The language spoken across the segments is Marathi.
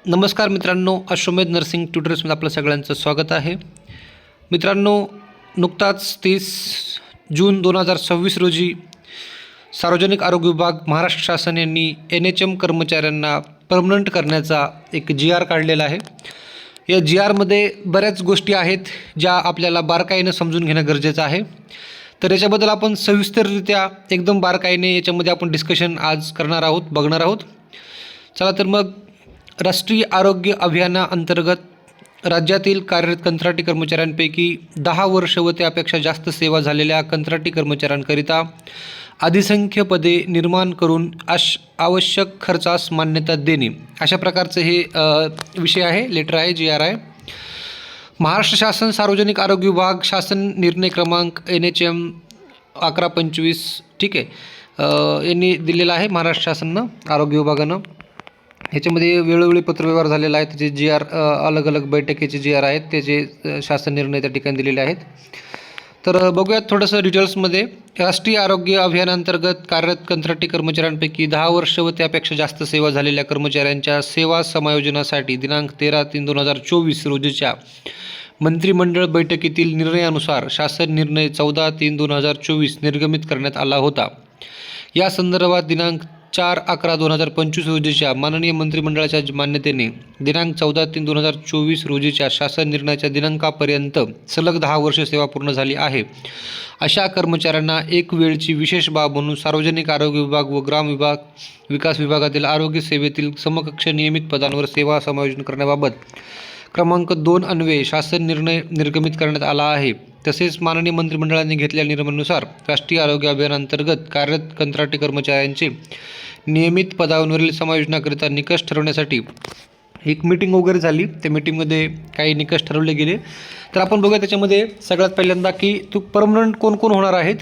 नमस्कार मित्रांनो, अश्वमेध नर्सिंग ट्युटर्समध्ये आपलं सगळ्यांचं स्वागत आहे. मित्रांनो, नुकताच 30 जून 2026 रोजी सार्वजनिक आरोग्य विभाग महाराष्ट्र शासन यांनी NHM कर्मचाऱ्यांना परमनंट करण्याचा एक GR काढलेला आहे. या GRमध्ये बऱ्याच गोष्टी आहेत ज्या आपल्याला बारकाईनं समजून घेणं गरजेचं आहे. तर याच्याबद्दल आपण सविस्तररित्या एकदम बारकाईने याच्यामध्ये आपण डिस्कशन आज करणार आहोत, बघणार आहोत. चला तर मग, राष्ट्रीय आरोग्य अभियानाअंतर्गत राज्यातील कार्यरत कंत्राटी कर्मचाऱ्यांपैकी 10 वर्ष व त्यापेक्षा जास्त सेवा झालेल्या कंत्राटी कर्मचाऱ्यांकरिता अधिसंख्य पदे निर्माण करून आवश्यक खर्चास मान्यता देणे, अशा प्रकारचे हे विषय आहे, लेटर आहे, GR आहे. महाराष्ट्र शासन सार्वजनिक आरोग्य विभाग शासन निर्णय क्रमांक NHM 1125 ठीक आहे यांनी दिलेला आहे. महाराष्ट्र शासनानं आरोग्य विभागानं ह्याच्यामध्ये वेळोवेळी पत्रव्यवहार झालेला आहे. त्याचे GR अलग अलग बैठकीचे GR आहेत, त्याचे शासन निर्णय त्या ठिकाणी दिलेले आहेत. तर बघूयात थोडंसं डिटेल्समध्ये. राष्ट्रीय आरोग्य अभियानांतर्गत कार्यरत कंत्राटी कर्मचाऱ्यांपैकी 10 वर्ष व त्यापेक्षा जास्त सेवा झालेल्या कर्मचाऱ्यांच्या सेवा समायोजनासाठी दिनांक 13/3/2024 रोजीच्या मंत्रिमंडळ बैठकीतील निर्णयानुसार शासन निर्णय 14/3/2024 निर्गमित करण्यात आला होता. या संदर्भात दिनांक 4/11/2025 रोजीच्या माननीय मंत्रिमंडळाच्या मान्यतेने दिनांक 14/3/2024 रोजीच्या शासन निर्णयाच्या दिनांकापर्यंत सलग 10 वर्ष सेवा पूर्ण झाली आहे अशा कर्मचाऱ्यांना एक वेळची विशेष बाब म्हणून सार्वजनिक आरोग्य विभाग व ग्राम विकास विभागातील आरोग्य सेवेतील समकक्ष नियमित पदांवर सेवा समायोजन करण्याबाबत क्रमांक 2 अन्वये शासन निर्णय निर्गमित करण्यात आला आहे. तसेच माननीय मंत्रिमंडळाने घेतलेल्या निर्णयानुसार राष्ट्रीय आरोग्य अभियानांतर्गत कार्यरत कंत्राटी कर्मचाऱ्यांचे नियमित पदांवरील समायोजनाकरिता निकष ठरवण्यासाठी एक मीटिंग वगैरे झाली. त्या मीटिंगमध्ये काही निकष ठरवले गेले. तर आपण बघूया त्याच्यामध्ये सगळ्यात पहिल्यांदा की परमनंट कोण कोण होणार आहेत.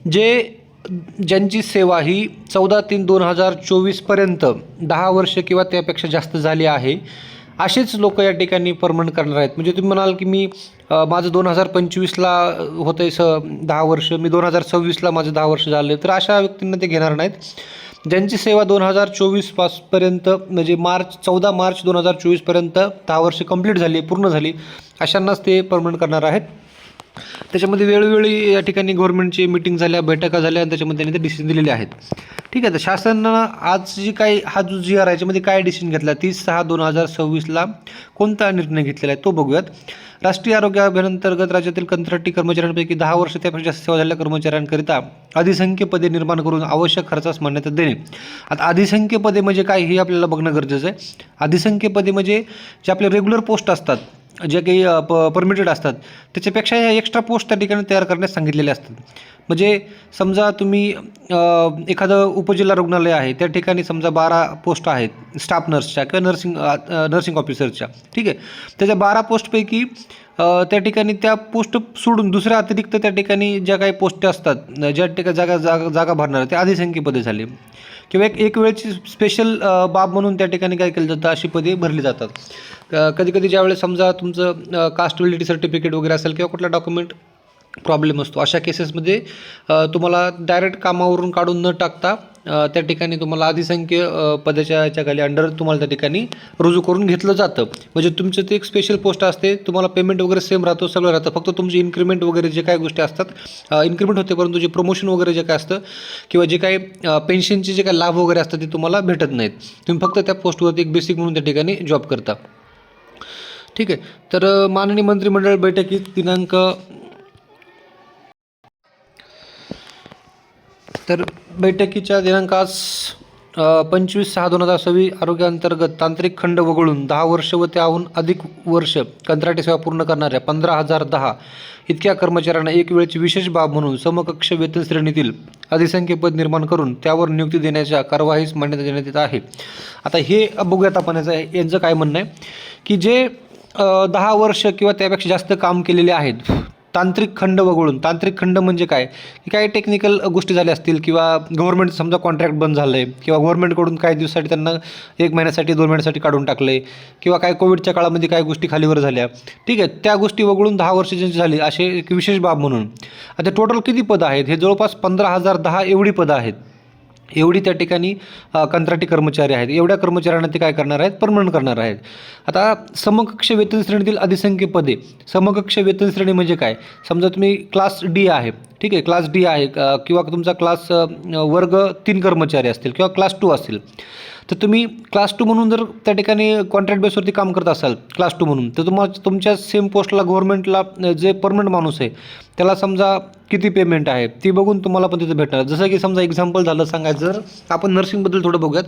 ज्यांची सेवा ही 14/3/2024 पर्यंत 10 वर्ष किंवा त्यापेक्षा जास्त झाली आहे, असेच लोक या ठिकाणी परमनंट करणार आहेत. म्हणजे तुम्ही म्हणाल की माझं 2025ला होतं आहे 10 वर्ष, मी 2026ला माझं 10 वर्ष झाले, तर अशा व्यक्तींना ते घेणार नाहीत. ज्यांची सेवा 2024 पर्यंत म्हणजे 14 मार्च 2024 पर्यंत 10 वर्ष कंप्लीट झाली, पूर्ण झाली, अशांनाच ते परमनंट करणार आहेत. त्याच्यामध्ये वेळोवेळी या ठिकाणी गव्हर्नमेंटची मीटिंग झाल्या, बैठका झाल्या आणि त्याच्यामध्ये त्यांनी ते डिसिजन दिलेले आहेत. ठीक आहे. तर शासनानं आज जी काही हा जो GR आहे याच्यामध्ये काय डिसिजन घेतला, 30/6/2026ला कोणता निर्णय घेतलेला आहे तो बघूयात. राष्ट्रीय आरोग्य अभियानांतर्गत राज्यातील कंत्राटी कर्मचाऱ्यांपैकी 10 वर्ष त्यापेक्षा जास्त सेवा झालेल्या कर्मचाऱ्यांकरिता अधिसंख्य पदे निर्माण करून आवश्यक खर्चास मान्यता देणे. आता अधिसंख्य पदे म्हणजे काय हे आपल्याला बघणं गरजेचं आहे. अधिसंख्य पदे म्हणजे जे आपले रेग्युलर पोस्ट असतात, जे काही परमिटेड असतात, त्याच्यापेक्षा ह्या एक्स्ट्रा पोस्ट त्या ठिकाणी तयार करण्यास सांगितलेले असतात. म्हणजे समजा तुम्ही एखादं उपजिल्हा रुग्णालय आहे, त्या ठिकाणी समजा 12 पोस्ट आहेत स्टाफ नर्सच्या किंवा नर्सिंग ऑफिसरच्या, ठीक आहे. त्याच्या 12 पोस्टपैकी त्या ठिकाणी त्या पोस्ट सोडून दुसऱ्या अतिरिक्त त्या ठिकाणी ज्या काही पोस्ट असतात, ज्या ठिकाणी जागा भरणार त्या अधिसंख्य पदे झाली किंवा एक वेळची स्पेशल बाब म्हणून त्या ठिकाणी काय केलं जातं, अशी पदे भरली जातात. कधी कधी ज्यावेळेस समजा तुमचं कास्ट व्हॅलिडिटी सर्टिफिकेट वगैरे असेल किंवा कुठला डॉक्युमेंट प्रॉब्लेम असतो, अशा केसेसमध्ये तुम्हाला डायरेक्ट कामावरून काढून न टाकता त्या ठिकाणी तुम्हाला अधिसंख्य पदाच्या याच्या खाली अंडर तुम्हाला त्या ठिकाणी रुजू करून घेतलं जातं. म्हणजे तुमचं ते एक स्पेशल पोस्ट असते, तुम्हाला पेमेंट वगैरे सेम राहतो, सगळं राहतं. फक्त तुमची इन्क्रीमेंट वगैरे जे काही गोष्टी असतात, इन्क्रीमेंट होते, परंतु जे प्रमोशन वगैरे जे काय असतं किंवा जे काही पेन्शनचे जे काही लाभ वगैरे असतात ते तुम्हाला भेटत नाहीत. तुम्ही फक्त त्या पोस्टवरती एक बेसिक म्हणून त्या ठिकाणी जॉब करता. ठीक आहे. तर माननीय मंत्रिमंडळ बैठकीत दिनांक बैठकीच्या दिनांकास 25/6/2026 आरोग्याअंतर्गत तांत्रिक खंड वगळून 10 वर्ष व त्याहून अधिक वर्ष कंत्राटी सेवा पूर्ण करणाऱ्या 15,010 इतक्या कर्मचाऱ्यांना एक वेळची विशेष बाब म्हणून समकक्ष वेतन श्रेणीतील अधिसंख्य पद निर्माण करून त्यावर नियुक्ती देण्याच्या कार्यवाहीस मान्यता देण्यात येत आहे. आता हे बघूयात आपण यांचं काय म्हणणं आहे की जे 10 वर्ष किंवा त्यापेक्षा जास्त काम केलेले आहेत, तांत्रिक खंड वगळून. तांत्रिक खंड म्हणजे काय की काही टेक्निकल गोष्टी झाल्या असतील किंवा गव्हर्नमेंट समजा कॉन्ट्रॅक्ट बंद झालं आहे किंवा गव्हर्नमेंटकडून काही दिवसासाठी त्यांना 1 महिन्यासाठी 2 महिन्यासाठी काढून टाकलं आहे किंवा काय कोविडच्या काळामध्ये काही गोष्टी खालीवर झाल्या, ठीक आहे, त्या गोष्टी वगळून 10 वर्ष ज्यांची झाली असे एक विशेष बाब म्हणून. आता टोटल किती पदं आहेत, हे जवळपास 15,010 एवढी पदं आहेत. एवढी त्या ठिकाणी कंत्राटी कर्मचारी आहेत. एवढ्या कर्मचाऱ्यांना ते काय करणार आहेत, परमनंट करणार आहेत. आता समकक्ष वेतन श्रेणीतील अधिसंख्य पदे. समकक्ष वेतन श्रेणी म्हणजे काय, समजा तुम्ही क्लास डी आहे, ठीक आहे, क्लास डी आहे किंवा तुमचा क्लास वर्ग 3 कर्मचारी असतील किंवा क्लास 2 असतील, तर तुम्ही क्लास 2 म्हणून जर त्या ठिकाणी कॉन्ट्रॅक्ट बेसवरती काम करत असाल क्लास 2 म्हणून, तर तुम्हाला तुमच्या सेम पोस्टला गव्हर्नमेंटला जे परमनंट माणूस आहे त्याला समजा किती पेमेंट आहे ती बघून तुम्हाला पण तिथं भेटणार. जसं की समजा एक्झाम्पल झालं सांगायचं, जर आपण नर्सिंगबद्दल थोडं बघूयात,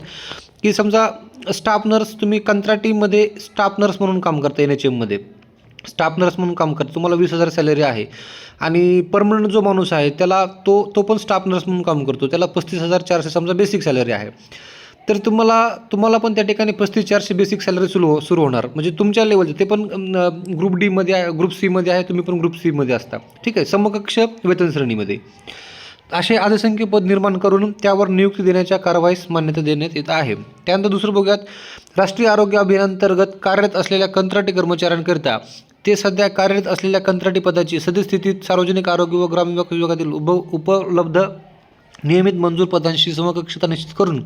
की समजा स्टाफ नर्स, तुम्ही कंत्राटीमध्ये स्टाफ नर्स म्हणून काम करता, NHMमध्ये स्टाफ नर्स म्हणून काम करता, तुम्हाला 20,000 सॅलरी आहे. आणि परमनंट जो माणूस आहे त्याला तो पण स्टाफ नर्स म्हणून काम करतो, त्याला 35,400 समजा बेसिक सॅलरी आहे. तर तुम्हाला पण त्या ठिकाणी 35,400 बेसिक सॅलरी सुरू होणार. म्हणजे तुमच्या लेवलचे, ते पण ग्रुप डीमध्ये आहे, ग्रुप सीमध्ये आहे, तुम्ही पण ग्रुप सीमध्ये असता, ठीक आहे, समकक्ष वेतन श्रेणीमध्ये. असे अधिसंख्य पद निर्माण करून त्यावर नियुक्ती देण्याच्या कारवाईस मान्यता देण्यात येत आहे. त्यानंतर दुसरं बघूयात, राष्ट्रीय आरोग्य अभियानांतर्गत कार्यरत असलेल्या कंत्राटी कर्मचाऱ्यांकरिता ते सध्या कार्यरत असलेल्या कंत्राटी पदाची सद्यस्थितीत सार्वजनिक आरोग्य व ग्रामविकास विभागातील उपलब्ध नियमित मंजूर पदांशी समकक्षता निश्चित करून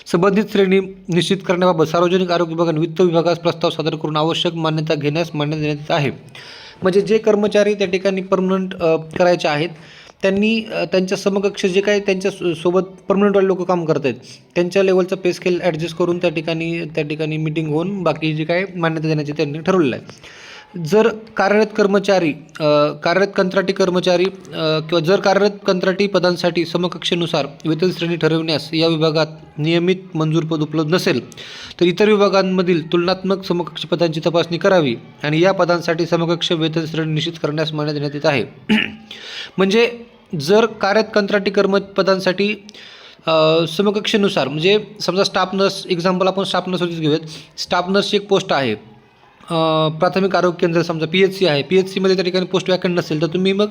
संबंधित श्रेणी निश्चित करण्याबाबत सार्वजनिक आरोग्य विभागाने वित्त विभागास प्रस्ताव सादर करून आवश्यक मान्यता घेण्यास मान्यता देण्यात येत आहे. म्हणजे जे कर्मचारी त्या ठिकाणी परमनंट करायचे आहेत, त्यांनी त्यांच्या समकक्ष जे काही त्यांच्या सोबत परमनंटवाले लोक काम करत आहेत त्यांच्या लेवलचा पे स्केल ॲडजस्ट करून त्या ठिकाणी मीटिंग होऊन बाकी जे काही मान्यता देण्याचे त्यांनी ठरवलेलं आहे. जर कार्यरत कंत्राटी कर्मचारी किंवा जर कार्यरत कंत्राटी पदांसाठी समकक्षेनुसार वेतन श्रेणी ठरविण्यास या विभागात नियमित मंजूर पद उपलब्ध नसेल, तर इतर विभागांमधील तुलनात्मक समकक्ष पदांची तपासणी करावी आणि या पदांसाठी समकक्ष वेतन श्रेणी निश्चित करण्यास मान्यता देण्यात येत आहे. म्हणजे जर कार्यरत कंत्राटी पदांसाठी समकक्षेनुसार, म्हणजे समजा स्टाफ नर्स, एक्झाम्पल आपण स्टाफ नर्सवरतीच घेऊयात, स्टाफ नर्सची एक पोस्ट आहे प्राथमिक आरोग्य केंद्र, समजा PHC आहे, PHCमध्ये त्या ठिकाणी पोस्ट वॅकंट नसेल, तर तुम्ही मग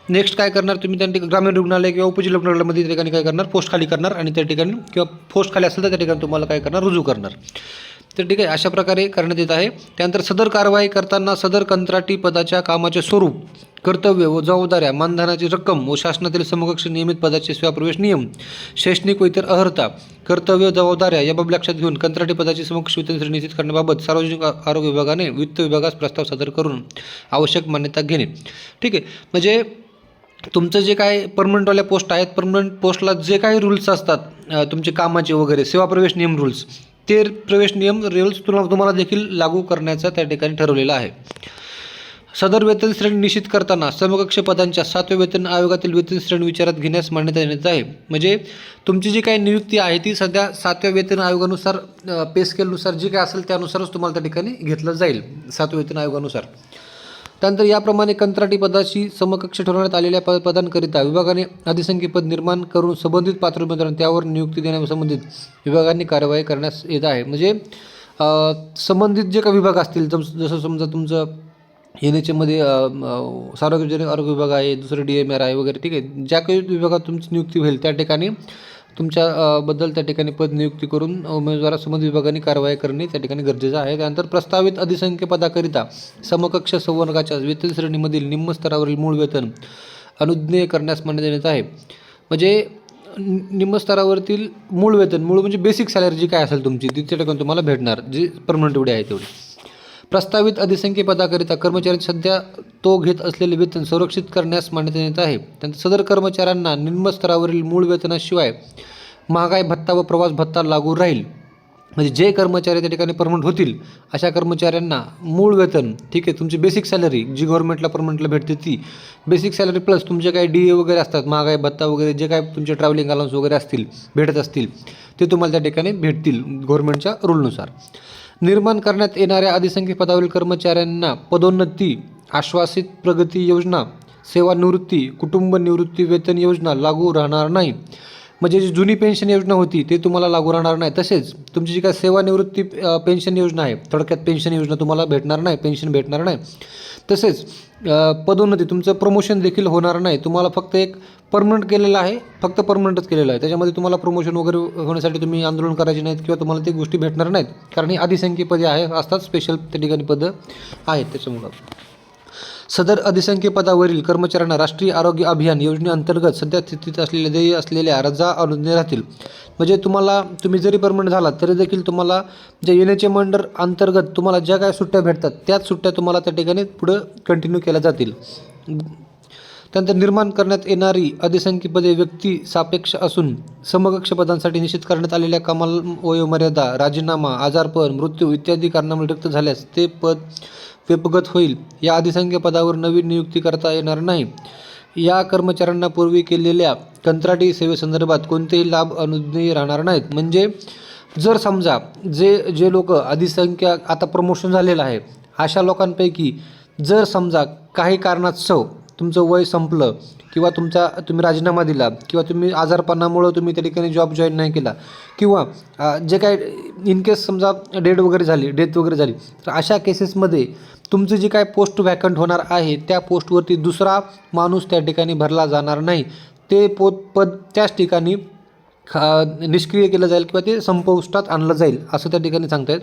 नेक्स्ट काय करणार, तुम्ही त्या ठिकाणी ग्रामीण रुग्णालय किंवा उपजिल्हा रुग्णालयामध्ये त्या ठिकाणी काय करणार, पोस्ट खाली करणार आणि त्या ठिकाणी किंवा पोस्ट खाली असेल तर त्या ठिकाणी तुम्हाला काय करणार, रुजू करणार. तर ठीक आहे, अशा प्रकारे करण्यात येत आहे. त्यानंतर सदर कारवाई करताना सदर कंत्राटी पदाच्या कामाचे स्वरूप, कर्तव्य व जबाबदाऱ्या, मानधनाची रक्कम व शासनातील समकक्ष नियमित पदाचे सेवाप्रवेश नियम, शैक्षणिक व इतर अर्हता, कर्तव्य जबाबदाऱ्या या बाब लक्षात घेऊन कंत्राटी पदाची समकक्ष वेतन श्रेणी निश्चित करण्याबाबत सार्वजनिक आरोग्य विभागाने वित्त विभागास प्रस्ताव सादर करून आवश्यक मान्यता घेणे. ठीक आहे, म्हणजे तुमचं जे काय परमनंटवाल्या पोस्ट आहेत, परमनंट पोस्टला जे काही रूल्स असतात तुमचे कामाचे वगैरे, सेवाप्रवेश नियम रूल्स, ते प्रवेश नियम रूल्स तुम्हाला देखील लागू करण्याचा त्या ठिकाणी ठरवलेला आहे. सदर वेतन श्रेणी निश्चित करताना समकक्ष पदांच्या 7व्या वेतन आयोगातील वेतन श्रेणी विचारात घेण्यास मान्यता देण्यात आहे. म्हणजे तुमची जी काही नियुक्ती आहे ती सध्या 7व्या वेतन आयोगानुसार, पे स्केलनुसार जी काय असेल त्यानुसारच तुम्हाला त्या ठिकाणी घेतलं जाईल, 7व्या वेतन आयोगानुसार. त्यानंतर याप्रमाणे कंत्राटी पदाशी समकक्ष ठरवण्यात आलेल्या पदांकरिता विभागाने अधिसंख्य पद निर्माण करून संबंधित पात्र उमेदवारांना त्यावर नियुक्ती देण्यासंबंधित विभागांनी कार्यवाही करण्यास येत आहे. म्हणजे संबंधित जे काही विभाग असतील, जसं समजा तुमचं NHMमध्ये सार्वजनिक आरोग्य विभाग आहे, दुसरं DMR आहे वगैरे, ठीक आहे, ज्या काही विभागात तुमची नियुक्ती होईल त्या ठिकाणी तुमच्या बद्दल त्या ठिकाणी पद नियुक्ती करून उमेदवारास संबंधित विभागाने कारवाई करणे त्या ठिकाणी गरजेचं आहे. त्यानंतर प्रस्तावित अधिसंख्य पदाकरिता समकक्ष संवर्गाच्या वेतन श्रेणीमधील निम्न स्तरावरील मूळ वेतन अनुज्ञेय करण्यास मान्यता देण्यात आहे. म्हणजे निम्न स्तरावरील मूळ वेतन, मूळ म्हणजे बेसिक सॅलरी जी काय असेल तुमची, ती त्या ठिकाणी तुम्हाला भेटणार, जी परमनंट एवढी आहे तेवढी. प्रस्तावित अधिसंख्य पदाकरिता कर्मचाऱ्यांनी सध्या तो घेत असलेले वेतन संरक्षित करण्यास मान्यता देण्यात आहे. त्यानंतर सदर कर्मचाऱ्यांना निम्न स्तरावरील मूळ वेतनाशिवाय महागाई भत्ता व प्रवास भत्ता लागू राहील. म्हणजे जे कर्मचारी त्या ठिकाणी परमनंट होतील अशा कर्मचाऱ्यांना मूळ वेतन, ठीक आहे, तुमची बेसिक सॅलरी जी गव्हर्नमेंटला परमनंटला भेटते ती बेसिक सॅलरी प्लस तुमचे काही DA वगैरे असतात, महागाई भत्ता वगैरे, जे काय तुमचे ट्रॅव्हलिंग अलाउन्स वगैरे असतील, भेटत असतील, ते तुम्हाला त्या ठिकाणी भेटतील गव्हर्नमेंटच्या रूलनुसार. निर्माण करण्यात येणाऱ्या अधिसंख्य पदावरील कर्मचाऱ्यांना पदोन्नती, आश्वासित प्रगती योजना, सेवानिवृत्ती, कुटुंब निवृत्ती वेतन योजना लागू राहणार नाही. म्हणजे जी जुनी पेन्शन योजना होती ते तुम्हाला लागू राहणार नाही. तसेच तुमची जी काय सेवानिवृत्ती पेन्शन योजना आहे, थोडक्यात पेन्शन योजना तुम्हाला भेटणार नाही, पेन्शन भेटणार नाही. तसेच पदोन्नती, तुमचं प्रमोशन देखील होणार नाही. तुम्हाला फक्त एक परमनंट केलेलं आहे, फक्त परमनंटच केलेलं आहे, त्याच्यामध्ये तुम्हाला प्रमोशन वगैरे होण्यासाठी तुम्ही आंदोलन करायचे नाहीत किंवा तुम्हाला ते गोष्टी भेटणार नाहीत, कारण ही अधिसंख्य पदे आहे असतात, स्पेशल त्या ठिकाणी पदं आहेत त्याच्यामुळं. सदर अधिसंख्य पदावरील कर्मचाऱ्यांना राष्ट्रीय आरोग्य अभियान योजनेअंतर्गत सध्या स्थितीत असलेल्या देय असलेल्या रजा अनुज्ञेय राहतील. म्हणजे तुम्ही जरी परमनंट झालात तरी देखील तुम्हाला जे NHM अंतर्गत तुम्हाला ज्या काय सुट्ट्या भेटतात त्याच सुट्ट्या तुम्हाला त्या ठिकाणी पुढं कंटिन्यू केल्या जातील. त्यानंतर निर्माण करण्यात येणारी अधिसंख्य पदे व्यक्ती सापेक्ष असून समकक्ष पदांसाठी निश्चित करण्यात आलेल्या कमाल वयोमर्यादा, राजीनामा, आजारपण, मृत्यू इत्यादी कारणामुळे रिक्त झाल्यास ते पद व्यपगत होईल. या अधिसंख्य पदावर नवीन नियुक्ती करता येणार नाही. या कर्मचाऱ्यांना पूर्वी केलेल्या कंत्राटी सेवेसंदर्भात कोणतेही लाभ अनुज्ञेय राहणार नाहीत. म्हणजे जर समजा जे लोक अधिसंख्य आता प्रमोशन झालेलं आहे अशा लोकांपैकी जर समजा काही कारणास्तव तुमचं वय संपलं किंवा तुम्ही राजीनामा दिला किंवा तुम्ही आजारपणामुळं तुम्ही त्या ठिकाणी जॉब जॉईन नाही केला किंवा जे काय इन केस समजा डेथ वगैरे झाली तर अशा केसेसमध्ये तुमचं जी काय पोस्ट वॅकंट होणार आहे त्या पोस्टवरती दुसरा माणूस त्या ठिकाणी भरला जाणार नाही. ते पद त्याच ठिकाणी निष्क्रिय केलं जाईल किंवा ते संपुष्टात आणलं जाईल असं त्या ठिकाणी सांगतायत.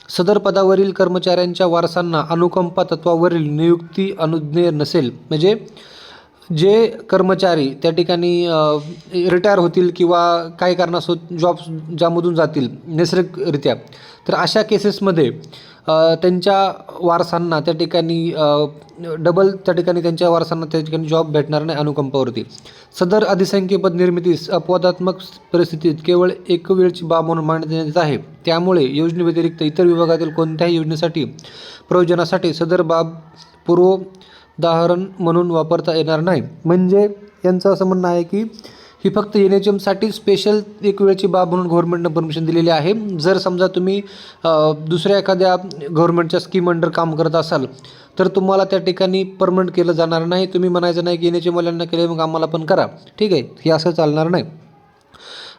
सदर पदावरील कर्मचाऱ्यांच्या वारसांना अनुकंपा तत्वावरील नियुक्ती अनुज्ञेय नसेल. म्हणजे जे कर्मचारी त्या ठिकाणी रिटायर होतील किंवा काही कारणास्तव जॉब ज्यामधून जातील नैसर्गिकरित्या तर अशा केसेसमध्ये त्यांच्या वारसांना त्या ठिकाणी त्यांच्या वारसांना त्या ठिकाणी जॉब भेटणार नाही अनुकंपावरती. सदर अधिसंख्य पद निर्मितीस अपवादात्मक परिस्थितीत केवळ एक वेळची बाब म्हणून मान्यता देण्यात येत आहे. त्यामुळे योजनेव्यतिरिक्त इतर विभागातील कोणत्याही योजनेसाठी प्रयोजनासाठी सदर बाब पूर्वोदाहरण म्हणून वापरता येणार नाही. म्हणजे यांचं असं म्हणणं आहे की ही फक्त NHMसाठी स्पेशल एक वेळची बाब म्हणून गव्हर्नमेंटनं परमिशन दिलेली आहे. जर समजा तुम्ही दुसऱ्या एखाद्या गव्हर्नमेंटच्या स्कीम अंडर काम करत असाल तर तुम्हाला त्या ठिकाणी परमनंट केलं जाणार नाही. तुम्ही म्हणायचं नाही की NHM वाल्यांना केलं मग आम्हाला पण करा, ठीक आहे, हे असं चालणार नाही.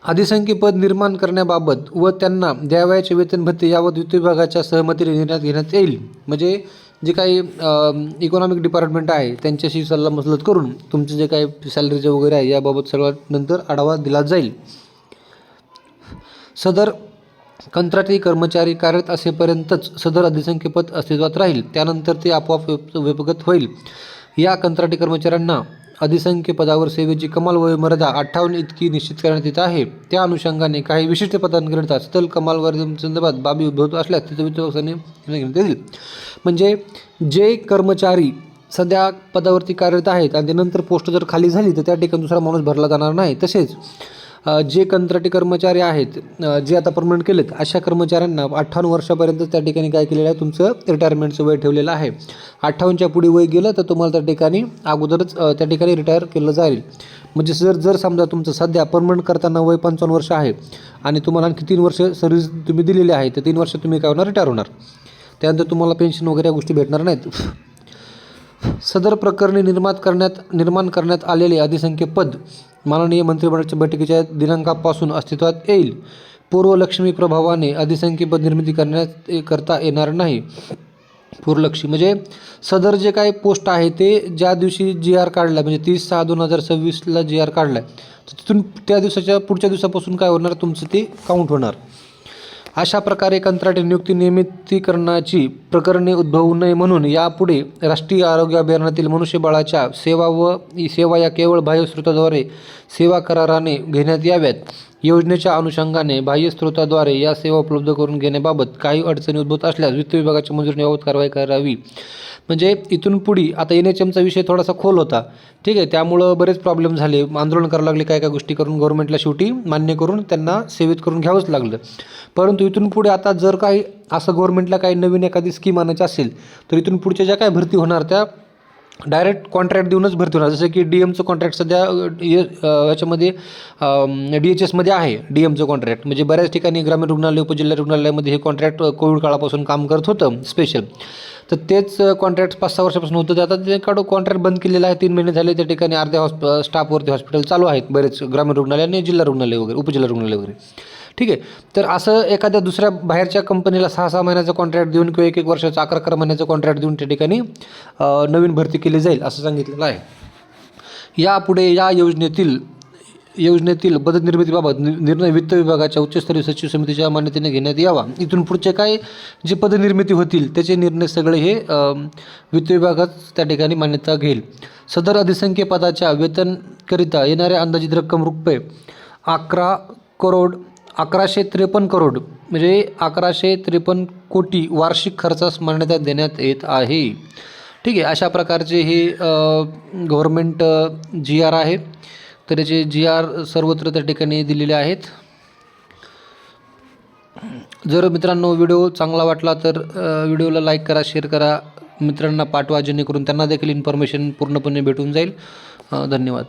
अधिसंख्य पद निर्माण करण्याबाबत व त्यांना द्यावयाचे वेतन भत्ते यावर वित्त विभागाच्या सहमतीने निर्णय घेण्यात येईल. म्हणजे जे काही इकॉनॉमिक डिपार्टमेंट आहे त्यांच्याशी सल्लामसलत करून तुमचे जे काही सॅलरीचे वगैरे आहे याबाबत सगळं नंतर आढावा दिला जाईल. सदर कंत्राटी कर्मचारी कार्यरत असेपर्यंतच सदर अधिसंख्य पद अस्तित्वात राहील. त्यानंतर ते आपोआप व्यपगत होईल. या कंत्राटी कर्मचाऱ्यांना अधिसंख्य पदावर सेवेची कमाल वयोमर्यादा 58 इतकी निश्चित करण्यात येत आहे. त्या अनुषंगाने काही विशिष्ट पदांकरिता सतल कमाल वयोमर्यादेसंदर्भात बाबी उद्भवत असल्यास तिथे वित्त विभागाने निर्णय घेण्यात येईल. म्हणजे जे कर्मचारी सध्या पदावरती कार्यरत आहेत आणि त्यानंतर पोस्ट जर खाली झाली तर त्या ठिकाणी दुसरा माणूस भरला जाणार नाही. तसेच जे कंत्राटी कर्मचारी आहेत जे आता परमनंट केलेत अशा कर्मचाऱ्यांना 58 वर्षापर्यंत त्या ठिकाणी काय केलेलं आहे तुमचं रिटायरमेंटचं वय ठेवलेलं आहे. 58च्या पुढे वय गेलं तर तुम्हाला त्या ठिकाणी अगोदरच त्या ठिकाणी रिटायर केलं जाईल. म्हणजे जर समजा तुमचं सध्या परमनंट करताना वय 55 वर्ष आहे आणि तुम्हाला आणखी 3 वर्ष सर्व्हिस तुम्ही दिलेली आहे तर 3 वर्ष तुम्ही काय होणार रिटायर होणार. त्यानंतर तुम्हाला पेन्शन वगैरे गोष्टी भेटणार नाहीत. सदर प्रकरणी निर्माण करण्यात आलेले अधिसंख्य पद माननीय मंत्रिमंडळाच्या बैठकीच्या दिनांकापासून अस्तित्वात येईल. पूर्वलक्ष्मी प्रभावाने अधिसंख्य पद निर्मिती करता येणार नाही. पूर्वलक्षी म्हणजे सदर जे काही पोस्ट आहे ते ज्या दिवशी GR काढला म्हणजे 30/6/2026ला GR काढला तर तिथून त्या दिवसाच्या पुढच्या दिवसापासून काय होणार तुमचं ते काउंट होणार. अशा प्रकारे कंत्राटी नियुक्ती नियमितीकरणाची प्रकरणे उद्भवू नये म्हणून यापुढे राष्ट्रीय आरोग्य अभियानातील मनुष्यबळाच्या सेवा या केवळ बाह्य स्रोताद्वारे सेवा कराराने घेण्यात याव्यात. योजनेच्या अनुषंगाने बाह्य स्रोताद्वारे या सेवा उपलब्ध करून घेण्याबाबत काही अडचणी उद्भवत असल्यास वित्त विभागाच्या मंजुरीबाबत कारवाई करावी. म्हणजे इथून पुढे आता NHMचा विषय थोडासा खोल होता, ठीक आहे, त्यामुळं बरेच प्रॉब्लेम झाले, आंदोलन करावं लागले, काय गोष्टी करून गव्हर्नमेंटला शेवटी मान्य करून त्यांना सेवेत करून घ्यावंच लागलं. परंतु इथून पुढे आता जर काही असं गव्हर्नमेंटला काही नवीन एखादी स्कीम आणायची असेल तर इथून पुढच्या ज्या काय भरती होणार त्या डायरेक्ट कॉन्ट्रॅक्ट देऊनच भरती होणार. जसं की DMचं कॉन्ट्रॅक्ट सध्या याच्यामध्ये DHSमध्ये आहे. DMचं कॉन्ट्रॅक्ट म्हणजे बऱ्याच ठिकाणी ग्रामीण रुग्णालय उपजिल्हा रुग्णालयामध्ये हे कॉन्ट्रॅक्ट कोविड काळापासून काम करत होतं स्पेशल. तर तेच कॉन्ट्रॅक्ट 5-6 वर्षापासून होतं. ते आता ते कॉन्ट्रॅक्ट बंद केलेलं आहे. 3 महिने झाले त्या ठिकाणी अर्ध्या स्टाफवरती हॉस्पिटल चालू आहेत बरेच ग्रामीण रुग्णालय आणि जिल्हा रुग्णालय वगैरे उपजिल्हा रुग्णालय वगैरे, ठीक आहे. तर असं एखाद्या दुसऱ्या बाहेरच्या कंपनीला 6-6 महिन्याचा कॉन्ट्रॅक्ट देऊन किंवा 1-1 वर्षाचा 11-11 महिन्याचा कॉन्ट्रॅक्ट देऊन त्या ठिकाणी नवीन भरती केली जाईल असं सांगितलेलं आहे. यापुढे या योजनेतील योजनेतील बदल निर्मितीबाबत निर्णय वित्त विभागाच्या उच्चस्तरीय सचिव समितीच्या मान्यतेने घेण्यात यावा. इथून पुढचे काय जे पदनिर्मिती होतील त्याचे निर्णय सगळे हे वित्त विभागात त्या ठिकाणी मान्यता घेईल. सदर अधिसंख्य पदाच्या वेतनकरिता येणाऱ्या अंदाजित रक्कम रुपये 1153 करोड म्हणजे 1153 कोटी वार्षिक खर्चास मान्यता देण्यात येत आहे. ठीक आहे, अशा प्रकारचे हे गव्हर्मेंट GR आहे. तर याचे GR सर्वत्र त्या ठिकाणी दिलेले आहेत. जर मित्रांनो व्हिडिओ चांगला वाटला तर व्हिडिओला लाईक करा, शेअर करा, मित्रांना पाठवा, जेणेकरून त्यांना देखील इन्फॉर्मेशन पूर्णपणे भेटून जाईल. धन्यवाद.